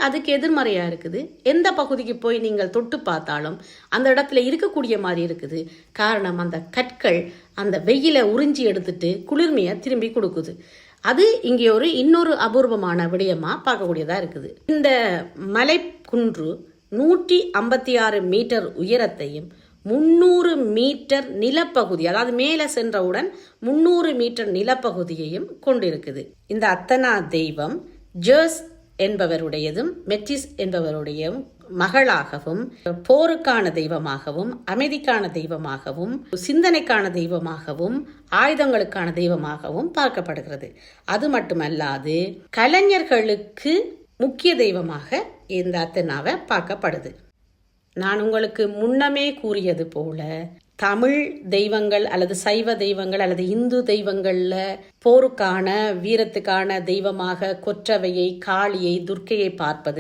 அதுக்கு எதிர்மறையா இருக்குது. எந்த பகுதிக்கு போய் நீங்கள் தொட்டு பார்த்தாலும் அந்த இடத்துல இருக்கக்கூடிய மாதிரி இருக்குது. காரணம், அந்த கற்கள் அந்த வெயில உறிஞ்சி எடுத்துட்டு குளிர்மையை திரும்பி கொடுக்குது. அது இங்கே இன்னொரு அபூர்வமான விடயமா பார்க்கக்கூடியதா இருக்குது. இந்த மலை குன்று 156 மீட்டர் உயரத்தையும் 300 மீட்டர் நிலப்பகுதி, அதாவது மேலே சென்றவுடன் 300 மீட்டர் நிலப்பகுதியையும் கொண்டிருக்குது. இந்த அத்தனா தெய்வம் ஜேர்ஸ் என்பவருடையதும் மெட்டிஸ் என்பவருடைய மகளாகவும், போருக்கான தெய்வமாகவும், அமைதிக்கான தெய்வமாகவும், சிந்தனைக்கான தெய்வமாகவும், ஆயுதங்களுக்கான தெய்வமாகவும் பார்க்கப்படுகிறது. அது மட்டுமல்லாது கலைஞர்களுக்கு முக்கிய தெய்வமாக இந்த அத்தனாவை பார்க்கப்படுது. நான் உங்களுக்கு முன்னமே கூறியது போல தமிழ் தெய்வங்கள் அல்லது சைவ தெய்வங்கள் அல்லது இந்து தெய்வங்கள்ல போருக்கான வீரத்துக்கான தெய்வமாக கொற்றவையை, காளியை, துர்க்கையை பார்ப்பது